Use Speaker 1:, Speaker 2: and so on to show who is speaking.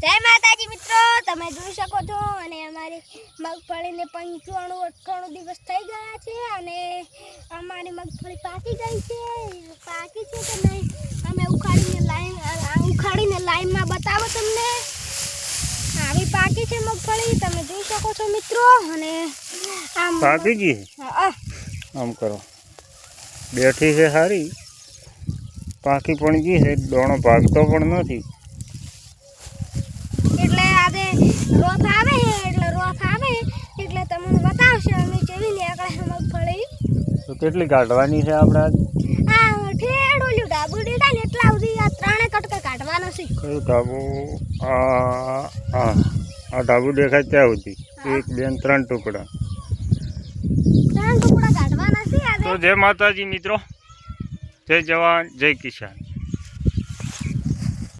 Speaker 1: જય માતાજી મિત્રો, તમે જોઈ શકો છો અને અમારી મગફળીને 95-98 દિવસ થઈ ગયા છે અને અમારી મગફળી પાકી ગઈ છે. પાકી છે કે નહીં અમે ઉખાડીને લાઈનમાં બતાવો તમને. આવી પાકી છે મગફળી, તમે જોઈ શકો છો મિત્રો. અને આમ
Speaker 2: પાકી ગઈ આમ કરો, બેઠી છે સારી, પાકી પણ ગઈ છે, દોણો ભાગતો પણ નથી.
Speaker 1: એટલે આજે રોફ આવે એટલે તમને બતાવશે અમે કેવી નીકળે મગફળી.
Speaker 2: તો કેટલી કાઢવાની છે આપણે આજ?
Speaker 1: આ ઠેડું ડાબુ દીધા ને એટલા સુધી આ ત્રણે કટકા કાઢવાનો છે.
Speaker 2: કયું ધાબુ? આ ધાબુ દેખાય ત્યાં સુધી 1, 2, 3 ટુકડા.
Speaker 1: 3 ટુકડા કાઢવાના છે આજે.
Speaker 2: તો જય માતાજી મિત્રો, જય જવાન જય કિસાન.